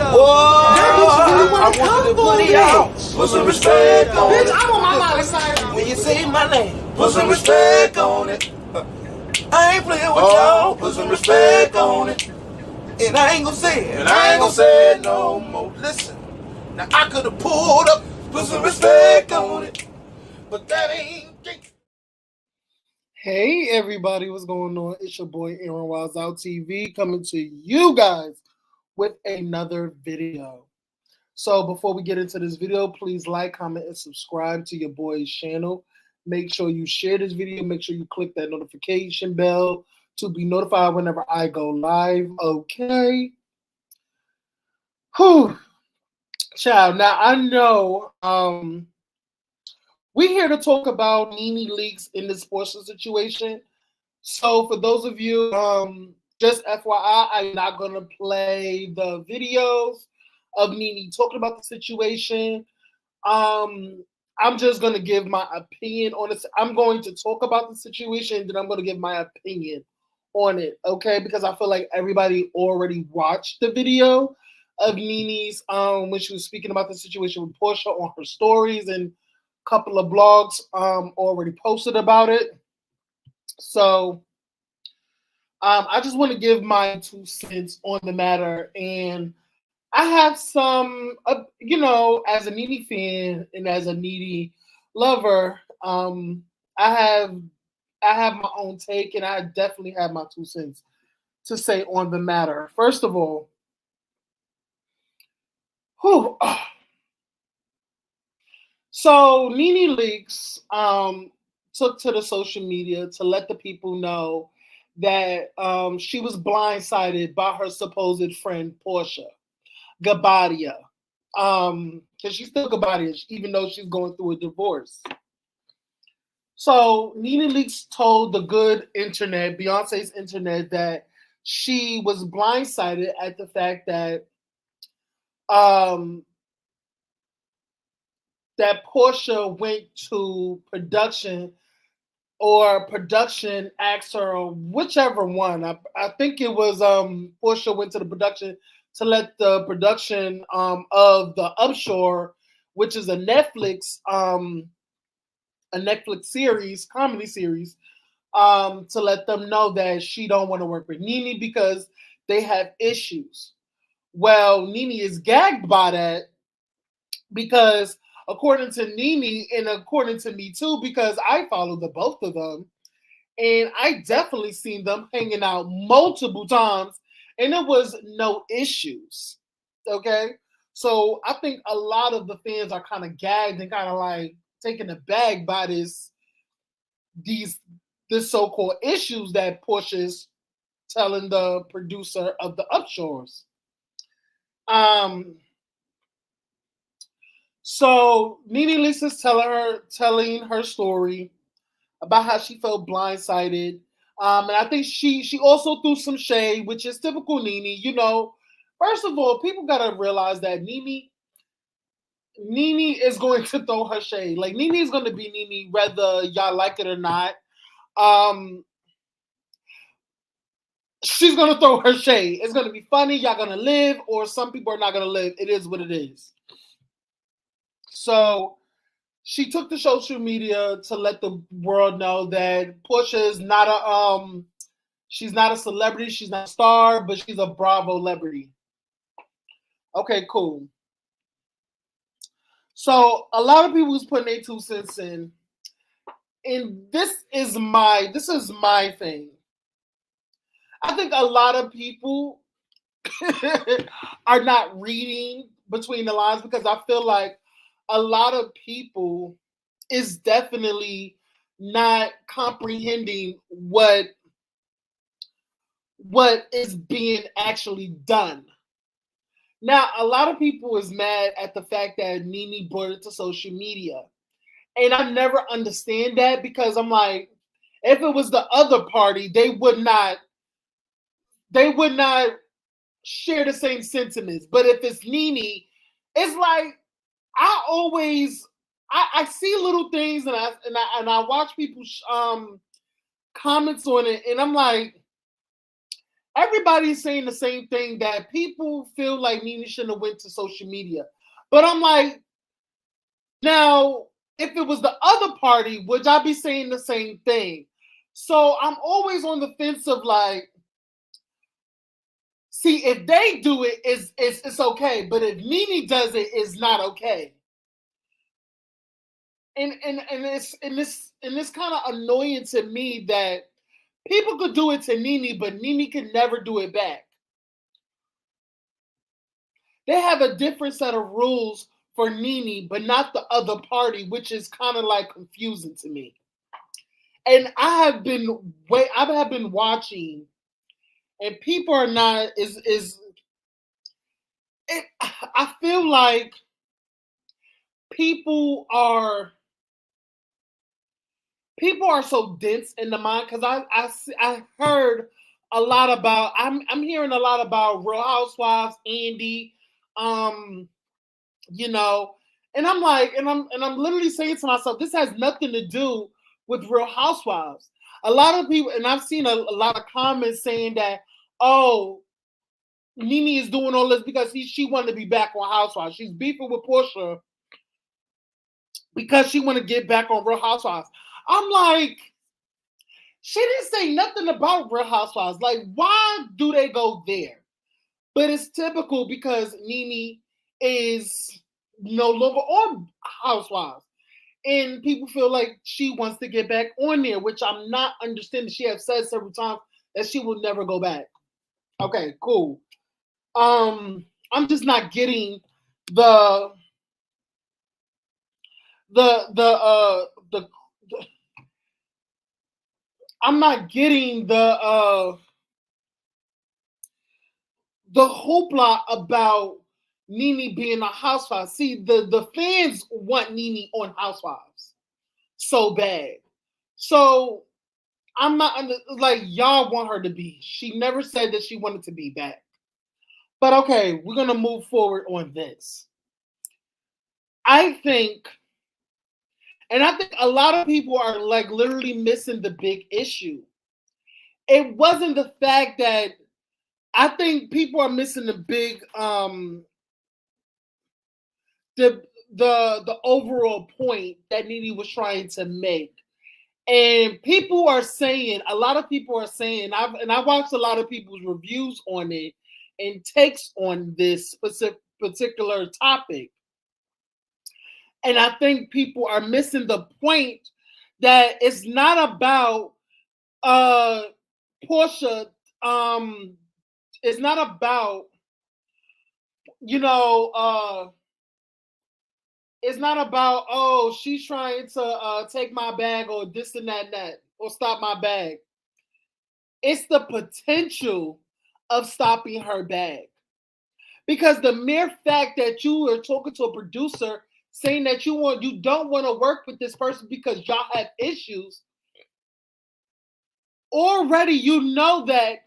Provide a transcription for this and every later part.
I want you to put it out. Put some respect on it. Bitch, I'm on my Miley Cyrus. When you say my name, put some respect on it. I ain't playing with y'all. Put some respect on it. And I ain't gonna say it. And I ain't gonna say it no more. Listen, now I could have pulled up, put some respect on it, but that ain't. Hey everybody, what's going on? It's your boy Aaron Wiles Out TV coming to you guys with another video. So before we get into this video, please like, comment, and subscribe to your boy's channel. Make sure you share this video. Make sure you click that notification bell to be notified whenever I go live. Okay. Whew. Child, now I know we're here to talk about Nene leaks in this Porsha situation. So for those of you, just FYI, I'm not going to play the videos of Nene talking about the situation. I'm just going to give my opinion on it. I'm going to talk about the situation, then I'm going to give my opinion on it, okay? Because I feel like everybody already watched the video of Nene's when she was speaking about the situation with Porsha on her stories, and a couple of blogs already posted about it. So I just want to give my 2 cents on the matter, and I have some, as a Nene fan and as a Nene lover, I have my own take, and I definitely have my 2 cents to say on the matter. First of all, so Nene Leakes took to the social media to let the people know that she was blindsided by her supposed friend Porsha Gabadia. Because she's still Gabadia, even though she's going through a divorce. So Nene Leakes told the good internet, Beyonce's internet, that she was blindsided at the fact that that Porsha went to production, or production asked her, whichever one. I think it was Porsha went to the production to let the production of The Upshore, which is a Netflix series, comedy series, to let them know that she don't want to work with Nene because they have issues. Well, Nene is gagged by that because according to Nene and according to me too, because I follow the both of them, and I definitely seen them hanging out multiple times, and there was no issues. Okay, so I think a lot of the fans are kind of gagged and kind of like taken aback by this so-called issues that Porsha is telling the producer of The Upshores. So Nene Leakes is telling her story about how she felt blindsided. And I think she also threw some shade, which is typical Nene. First of all, people gotta realize that Nene is going to throw her shade. Like, Nene is gonna be Nene, whether y'all like it or not. She's gonna throw her shade. It's gonna be funny. Y'all gonna live, or some people are not gonna live. It is what it is. So she took to social media to let the world know that Porsha is not she's not a celebrity, she's not a star, but she's a Bravo celebrity. Okay, cool. So a lot of people was putting their 2 cents in, and this is my thing. I think a lot of people are not reading between the lines, because I feel like a lot of people is definitely not comprehending what is being actually done. Now, a lot of people is mad at the fact that Nene brought it to social media. And I never understand that, because I'm like, if it was the other party, they would not share the same sentiments. But if it's Nene, it's like, I see little things, and I watch people's comments on it, and I'm like, everybody's saying the same thing, that people feel like Nene shouldn't have went to social media. But I'm like, now, if it was the other party, would I be saying the same thing? So I'm always on the fence of like, see, if they do it, it's okay. But if Nene does it, it's not okay. And it's kind of annoying to me that people could do it to Nene, but Nene can never do it back. They have a different set of rules for Nene, but not the other party, which is kind of like confusing to me. And I have been watching, and people are not I feel like people are so dense in the mind, because I heard a lot about, I'm hearing a lot about Real Housewives, Andy, you know, and I'm like, and I'm literally saying to myself, this has nothing to do with Real Housewives. A lot of people, and I've seen a lot of comments saying that, oh, Nene is doing all this because she wanted to be back on Housewives. She's beefing with Porsha because she want to get back on Real Housewives. I'm like, she didn't say nothing about Real Housewives. Like, why do they go there? But it's typical because Nene is no longer on Housewives. And people feel like she wants to get back on there, which I'm not understanding. She has said several times that she will never go back. Okay, cool. I'm just not getting the I'm not getting the hoopla about Nene being a housewife. See, the fans want Nene on Housewives so bad. So I'm not like, y'all want her to be. She never said that she wanted to be back. But okay, we're gonna move forward on this. I think a lot of people are like literally missing the big issue. It wasn't the fact that, I think people are missing the big the overall point that Nene was trying to make. And people are saying, a lot of people are saying, I watched a lot of people's reviews on it and takes on this particular topic. And I think people are missing the point that it's not about Porsha. It's not about, it's not about, oh, she's trying to take my bag or this and that, or stop my bag. It's the potential of stopping her bag. Because the mere fact that you are talking to a producer saying that you don't want to work with this person because y'all have issues, already you know that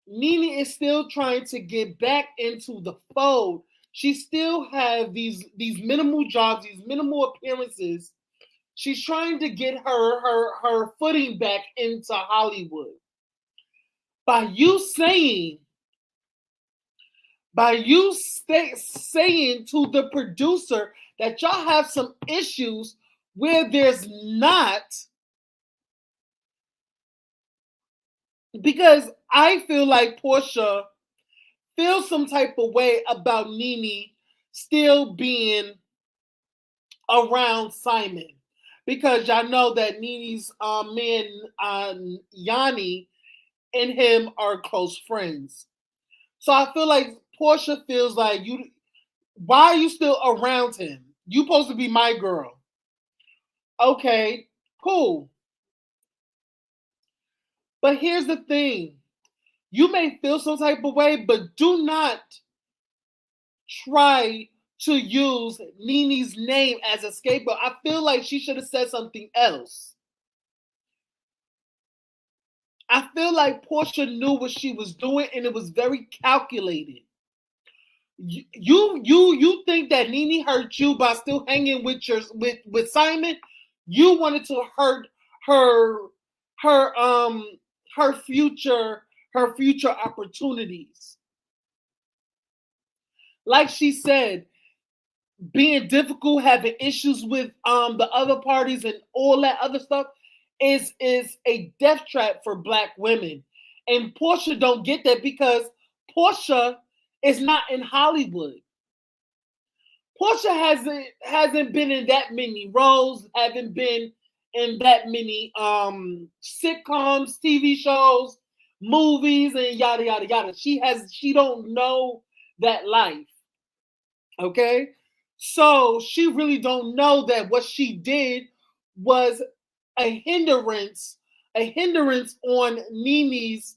Nene is still trying to get back into the fold. She still have these minimal jobs, these minimal appearances. She's trying to get her footing back into Hollywood. By you saying to the producer that y'all have some issues where there's not, because I feel like Porsha feels some type of way about Nene still being around Simon, because y'all know that Nene's man Yanni and him are close friends. So I feel like Porsha feels like, why are you still around him? You supposed to be my girl. Okay, cool. But here's the thing. You may feel some type of way, but do not try to use Nene's name as a scapegoat. I feel like she should have said something else. I feel like Porsha knew what she was doing, and it was very calculated. You think that Nene hurt you by still hanging with Simon? You wanted to hurt her future her future opportunities. Like she said, being difficult, having issues with the other parties and all that other stuff is a death trap for Black women. And Porsha don't get that because Porsha is not in Hollywood. Porsha hasn't been in that many roles, haven't been in that many sitcoms, TV shows, movies, and yada yada yada. She don't know that life. Okay? So she really don't know that what she did was a hindrance on Nene's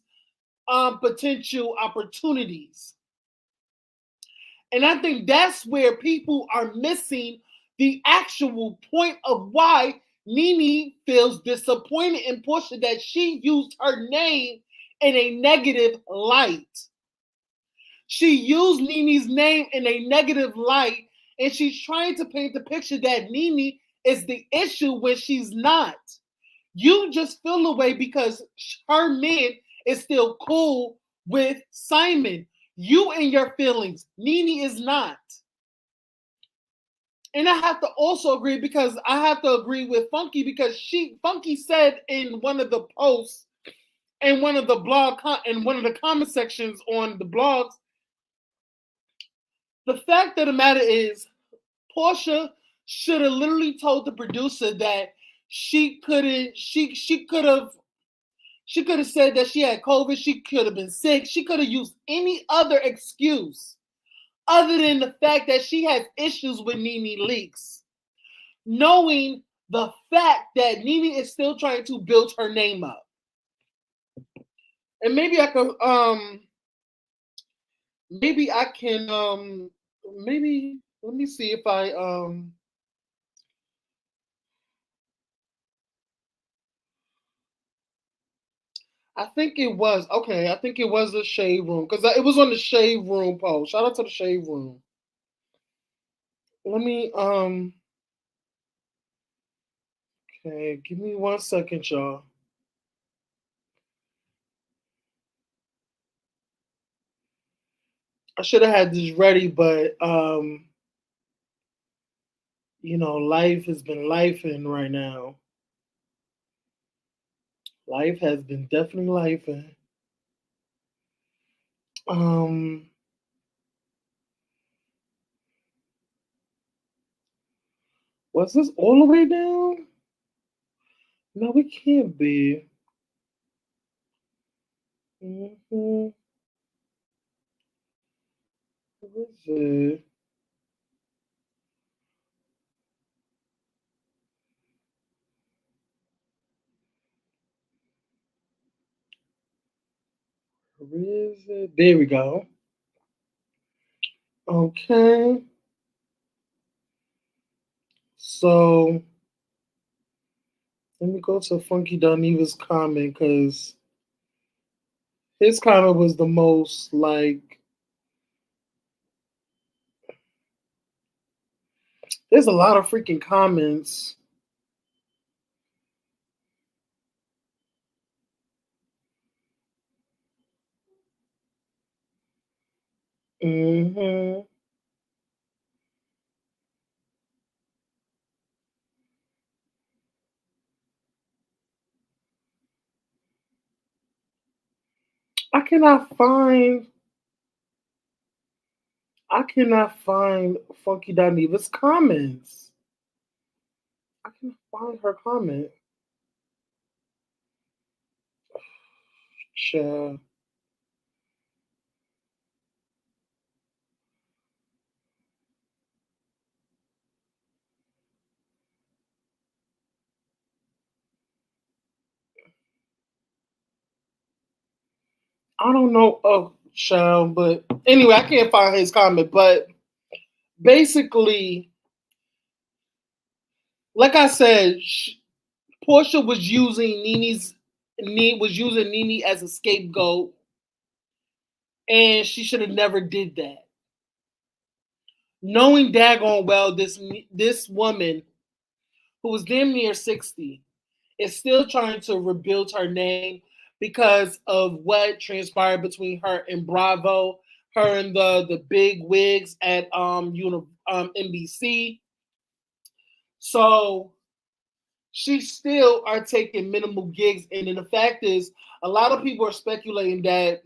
potential opportunities. And I think that's where people are missing the actual point of why Nene feels disappointed in Porsha, that she used her name in a negative light. She used Nene's name in a negative light, and she's trying to paint the picture that Nene is the issue when she's not. You just feel away because her man is still cool with Simon. You and your feelings. Nene is not. And I have to also agree, because I have to agree with Funky, because Funky said in one of the posts, in one of the comment sections on the blogs, the fact of the matter is, Porsha should have literally told the producer that she could have said that she had COVID. She could have been sick. She could have used any other excuse other than the fact that she has issues with Nene Leakes, knowing the fact that Nene is still trying to build her name up. And maybe I can let me see if I think it was the Shade Room, because it was on the Shade Room post. Shout out to the Shade Room. Let me okay, give me 1 second, y'all. I should have had this ready, but life has been lifing right now. Life has been definitely lifing. Was this all the way down? No, it can't be. What is it? Where is it? There we go. Okay. So let me go to Funky Doniva's comment, because his comment was the most like. There's a lot of freaking comments. I cannot find Funky Doniva's comments. I cannot find her comment. Sure. I don't know. Oh, child. But anyway, I can't find his comment. But basically, like I said, Porsha was using Nene as a scapegoat, and she should have never did that. Knowing daggone well this woman, who was damn near 60, is still trying to rebuild her name, because of what transpired between her and Bravo, her and the big wigs at NBC. So she still are taking minimal gigs, and then the fact is, a lot of people are speculating that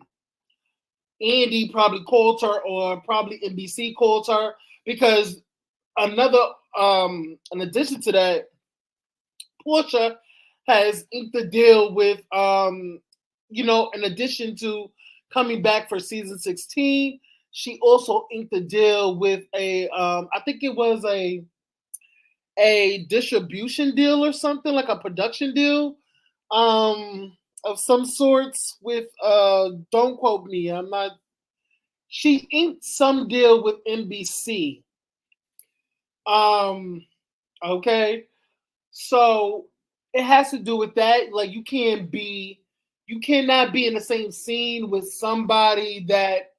Andy probably called her, or probably NBC called her, because in addition to that, Porsha has inked a deal with, in addition to coming back for season 16, she also inked a deal with I think it was a distribution deal or something, like a production deal, of some sorts with, don't quote me, I'm not, she inked some deal with NBC. Okay. So it has to do with that. Like, you cannot be in the same scene with somebody that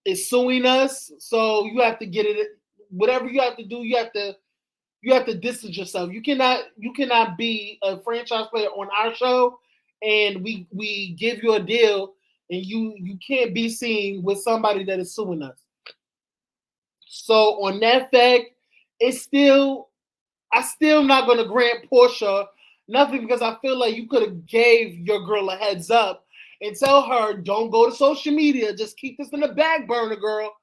is suing us. So you have to get it. Whatever you have to do, you have to distance yourself. You cannot be a franchise player on our show, and we give you a deal, and you can't be seen with somebody that is suing us. So on that fact, I'm still not going to grant Porsha nothing, because I feel like you could have gave your girl a heads up and tell her, don't go to social media. Just keep this in the back burner, girl,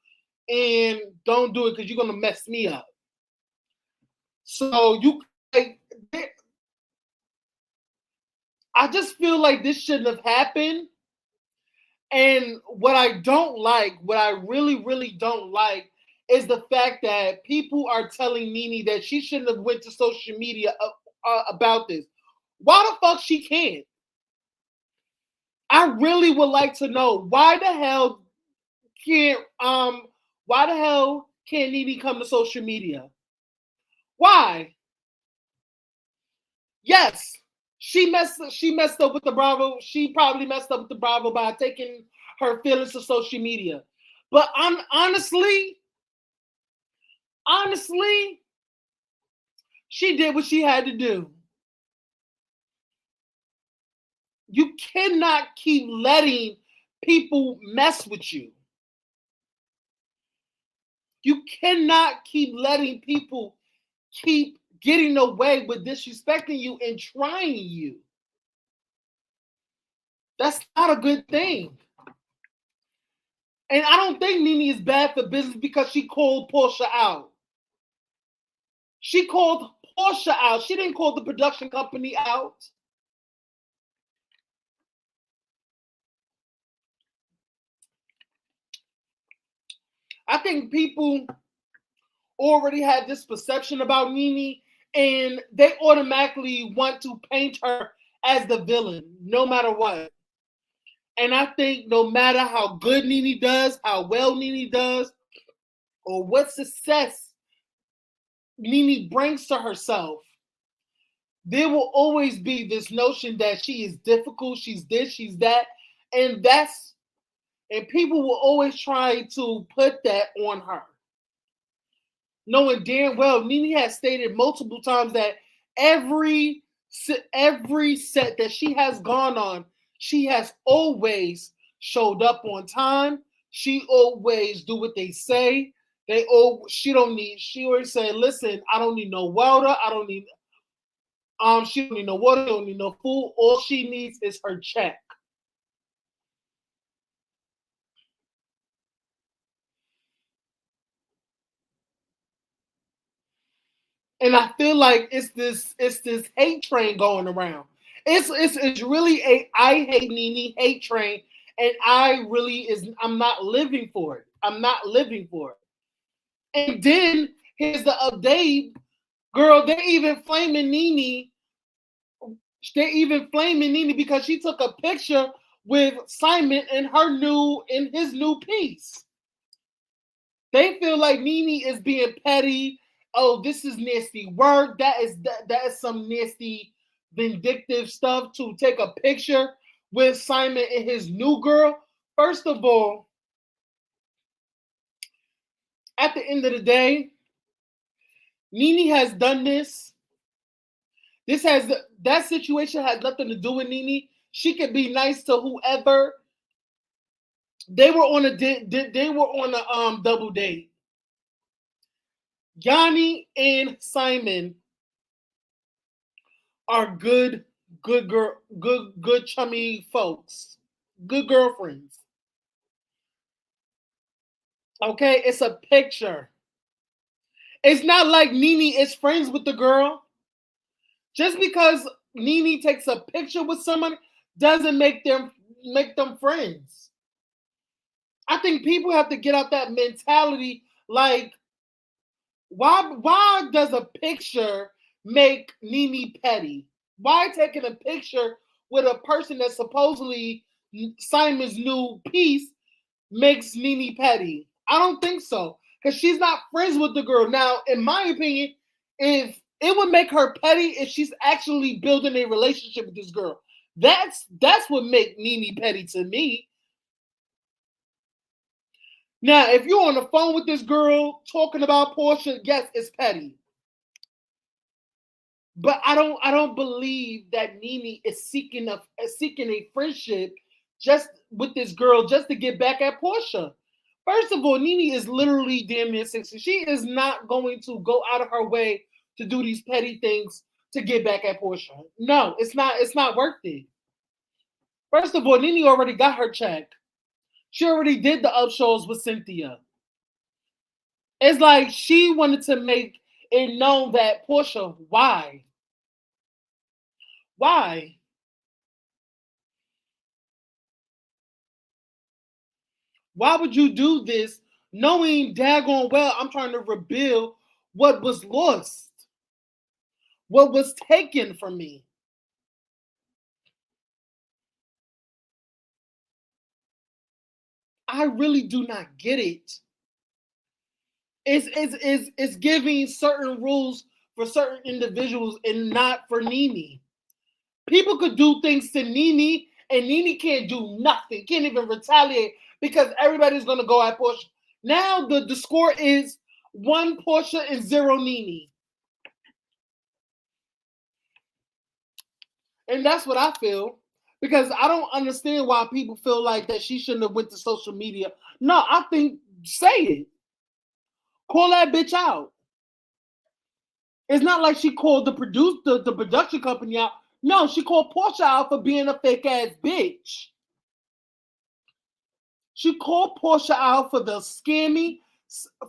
and don't do it, because you're going to mess me up. So I just feel like this shouldn't have happened. And what I really, really don't like, is the fact that people are telling Nene that she shouldn't have went to social media about this. Why the fuck she can't? I really would like to know why the hell can't Nene come to social media? Why? Yes, she messed up with the Bravo. She probably messed up with the Bravo by taking her feelings to social media. But honestly, she did what she had to do. You cannot keep letting people mess with you. You cannot keep letting people keep getting away with disrespecting you and trying you. That's not a good thing. And I don't think Nene is bad for business because she called Porsha out. She called Porsha out. She didn't call the production company out. I think people already had this perception about Nene, and they automatically want to paint her as the villain, no matter what. And I think no matter how good Nene does, how well Nene does, or what success Nene brings to herself, there will always be this notion that she is difficult, she's this, she's that, and people will always try to put that on her. Knowing damn well, Nene has stated multiple times that every set that she has gone on, she has always showed up on time. She always do what they say. She always say, listen, I don't need no water. She don't need no water, don't need no food. All she needs is her check. And I feel like it's this hate train going around. It's really a I hate Nene hate train, and I'm not living for it. I'm not living for it. And then here's the update, girl. They're even flaming Nene. They're even flaming Nene because she took a picture with Simon in his new piece. They feel like Nene is being petty. Oh, this is nasty work. That is some nasty, vindictive stuff to take a picture with Simon and his new girl. First of all, at the end of the day, Nene has done this. That situation has nothing to do with Nene. She could be nice to whoever. They were on a double date. Yanni and Simon are good chummy folks, good girlfriends. Okay, it's a picture. It's not like Nene is friends with the girl. Just because Nene takes a picture with someone doesn't make them friends. I think people have to get out that mentality. Like, why does a picture make Nene petty? Why taking a picture with a person that's supposedly Simon's new piece makes Nene petty? I don't think so. Because she's not friends with the girl. Now, in my opinion, if it would make her petty if she's actually building a relationship with this girl. That's what makes Nene petty to me. Now, if you're on the phone with this girl talking about Porsha, yes, it's petty. But I don't believe that Nene is seeking a friendship just with this girl just to get back at Porsha. First of all, Nene is literally damn near 60. She is not going to go out of her way to do these petty things to get back at Porsha. No, it's not worth it. First of all, Nene already got her check. She already did the up shows with Cynthia. It's like she wanted to make it known that Porsha, why? Why? Why would you do this knowing daggone well I'm trying to rebuild what was lost? What was taken from me? I really do not get it. It's giving certain rules for certain individuals and not for Nene. People could do things to Nene and Nene can't do nothing, can't even retaliate because everybody's going to go at Porsha. Now the score is 1 Porsha and 0 Nene. And that's what I feel. Because I don't understand why people feel like that she shouldn't have went to social media. No, I think say it. Call that bitch out. It's not like she called the production company out. No, she called Porsha out for being a fake ass bitch. She called Porsha out for the scammy,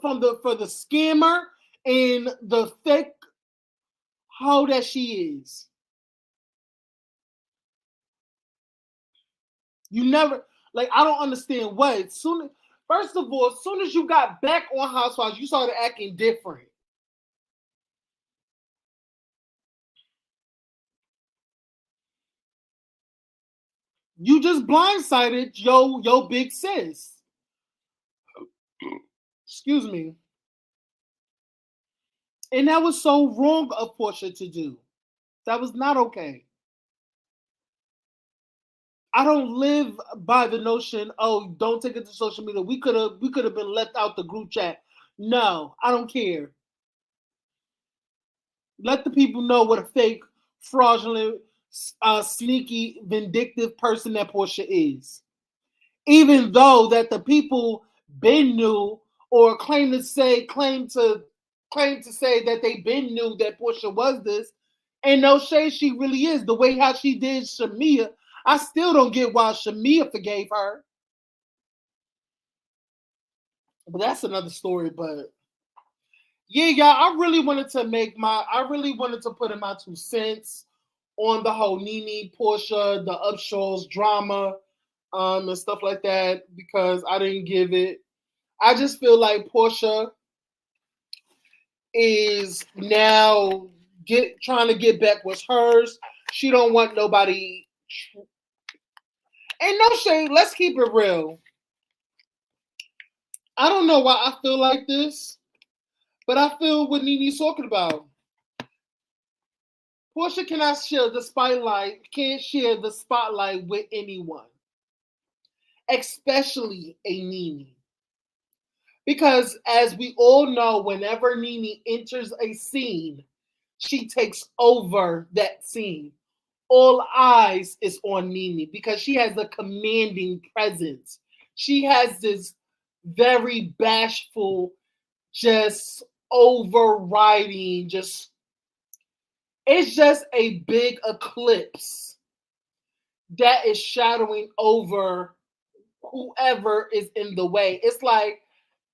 for the scammer and the fake hoe that she is. You never, like, I don't understand what. First of all, as soon as you got back on Housewives, you started acting different. You just blindsided yo big sis. Excuse me. And that was so wrong of Porsha to do. That was not okay. I don't live by the notion, oh, don't take it to social media. We could have been left out the group chat. No, I don't care. Let the people know what a fake, fraudulent, sneaky, vindictive person that Porsha is. Even though that the people been knew or claim to say that they been knew that Porsha was this, and no shade, she really is. The way how she did Shamia, I still don't get why Shamia forgave her. But that's another story. But yeah, y'all, I really wanted to put in my 2 cents on the whole Nene, Porsha, the up shows, drama, and stuff like that because I didn't give it. I just feel like Porsha is now trying to get back what's hers. She don't want nobody. And no shade, let's keep it real. I don't know why I feel like this, but I feel what Nene's talking about. Porsha can't share the spotlight with anyone, especially a Nene. Because as we all know, whenever Nene enters a scene, she takes over that scene. all eyes is on Nene because she has a commanding presence. She has this very bashful, just overriding, just it's just a big eclipse that is shadowing over whoever is in the way. It's like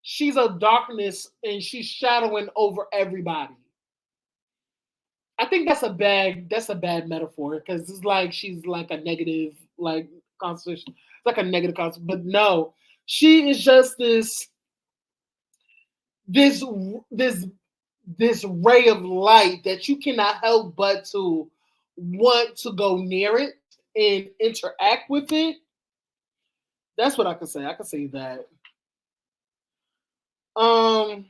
she's a darkness and she's shadowing over everybody. I think that's a bad metaphor because it's like she's like a negative like constellation. It's like a negative concept, but no, she is just this this this ray of light that you cannot help but to want to go near it and interact with it. That's what I can say. I can say that. Um,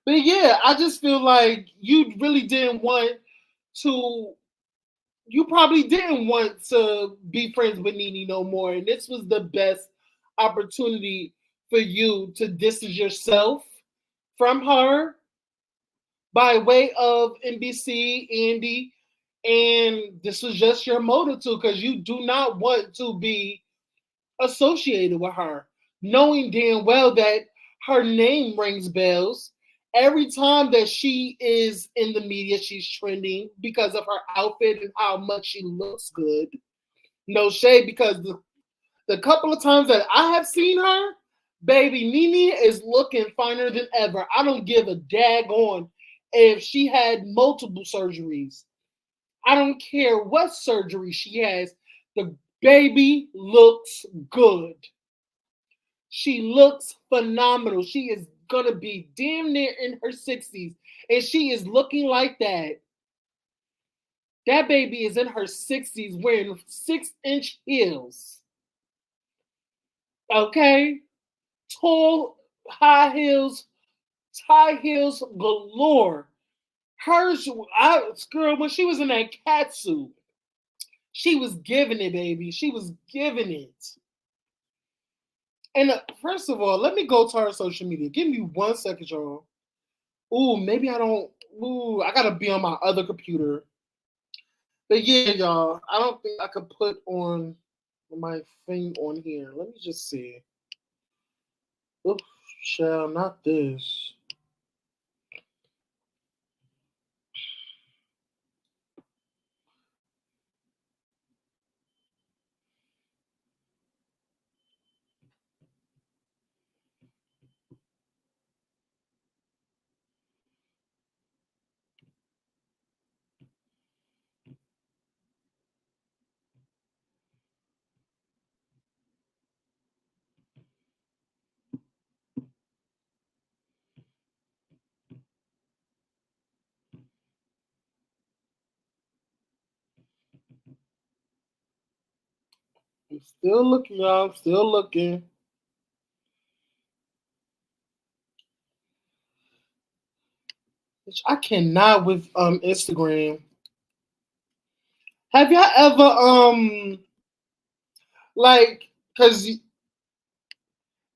but yeah, I just feel like you really didn't want to. You probably didn't want to be friends with Nene no more, and this was the best opportunity for you to distance yourself from her by way of NBC, Andy, and this was just your motive too, because you do not want to be associated with her, knowing damn well that her name rings bells. Every time that she is in the media, she's trending because of her outfit and how much she looks good. No shade, because the couple of times that I have seen her, baby, Nene is looking finer than ever. I don't give a daggone if she had multiple surgeries. I don't care what surgery she has. The baby looks good. She looks phenomenal. She is going to be damn near in her 60s. And she is looking like that. That baby is in her 60s wearing 6-inch heels. Okay? Tall, high heels, galore. Hers, girl, when she was in that cat suit, she was giving it, baby. She was giving it. And first of all, let me go to her social media. Give me 1 second, y'all. Ooh, maybe I don't. Ooh, I gotta be on my other computer. But yeah, y'all, I don't think I could put on my thing on here. Let me just see. Oof, child, not this. I'm still looking, y'all. I'm still looking. I cannot with Instagram. Have y'all ever like because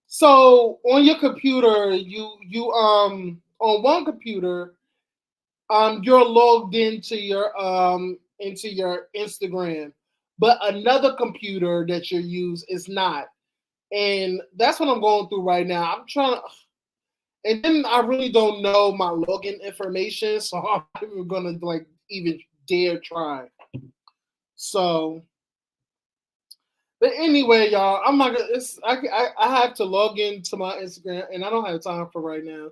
so on your computer you on one computer you're logged into your Instagram, but another computer that you use is not. And that's what I'm going through right now. I'm trying to, and then I really don't know my login information, so I'm not even gonna like even dare try. So, but anyway, y'all, I'm not gonna. I have to log into my Instagram, and I don't have time for right now,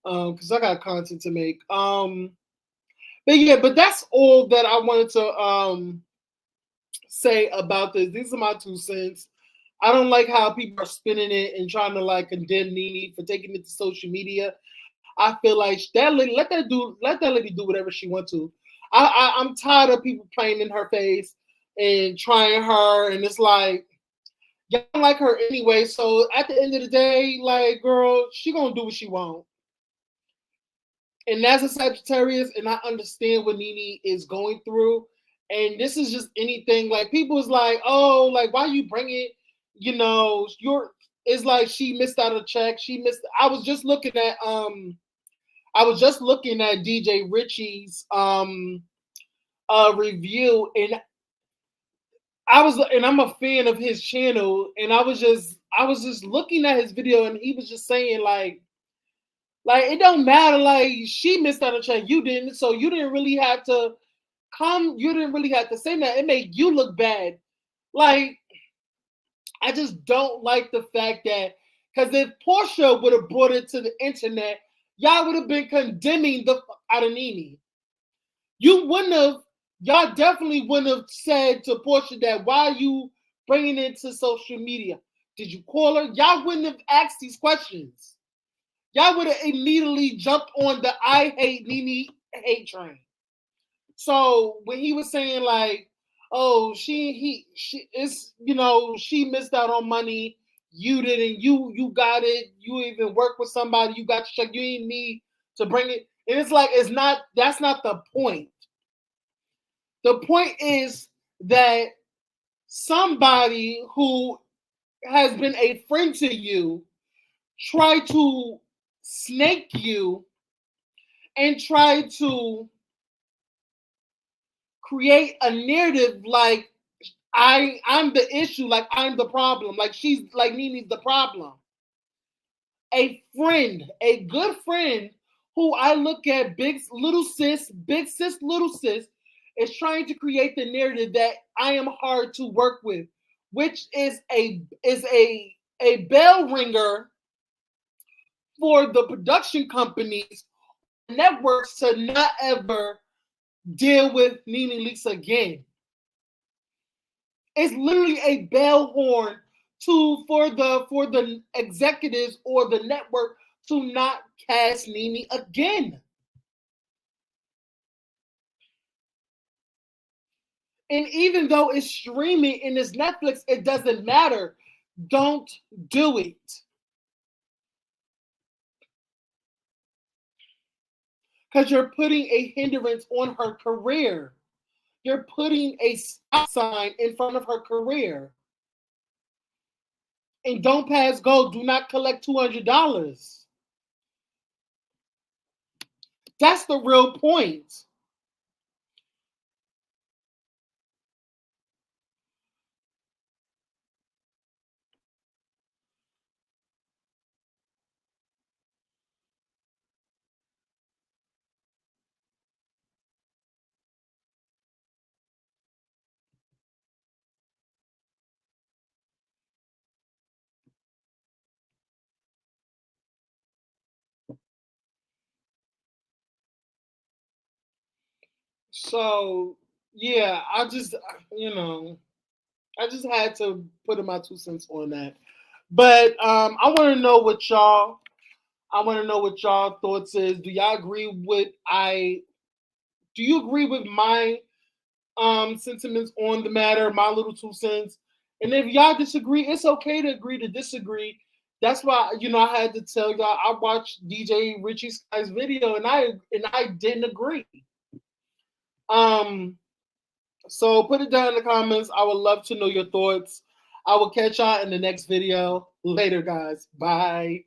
because I got content to make. But yeah, but that's all that I wanted to say about this. These are my 2 cents. I don't like how people are spinning it and trying to like condemn Nene for taking it to social media. I feel like that lady, let that lady do whatever she wants to. I'm tired of people playing in her face and trying her, and it's like y'all don't like her anyway. So at the end of the day, like girl, she gonna do what she want. And that's a Sagittarius, and I understand what Nene is going through. And this is just anything like people's like, oh, like why you bring it? You know, it's like she missed out a check. She missed. I was just looking at DJ Richie's review, and I'm a fan of his channel, and I was just looking at his video, and he was just saying like it don't matter, like she missed out on check, you didn't, so you didn't really have to say that. It made you look bad. Like, I just don't like the fact that, because if Porsha would have brought it to the internet, y'all would have been condemning the fuck out of Nene. Y'all definitely wouldn't have said to Porsha that, why are you bringing it to social media? Did you call her? Y'all wouldn't have asked these questions. Y'all would have immediately jumped on the I hate Nene hate train. So when he was saying like, oh, she missed out on money, you didn't, you got it, you even work with somebody, you got to check, you didn't need to bring it. And it's like, that's not the point. The point is that somebody who has been a friend to you try to snake you and try to create a narrative like I'm the issue, like I'm the problem, like she's like Nene's the problem. A friend, a good friend who I look at big sis, little sis, is trying to create the narrative that I am hard to work with, which is a bell ringer for the production companies, networks to not ever deal with Nene Leakes again. It's literally a bell horn for the executives or the network to not cast Nene again. And even though it's streaming and it's Netflix, it doesn't matter. Don't do it. Because you're putting a hindrance on her career. You're putting a stop sign in front of her career. And don't pass go. Do not collect $200. That's the real point. So yeah, I just had to put in my 2 cents on that. But I want to know what y'all thoughts is. Do y'all agree with do you agree with my sentiments on the matter, my little 2 cents? And if y'all disagree, it's okay to agree to disagree. That's why I had to tell y'all I watched DJ Richie Sky's video and I didn't agree. So put it down in the comments. I would love to know your thoughts. I will catch y'all in the next video. Later, guys. Bye.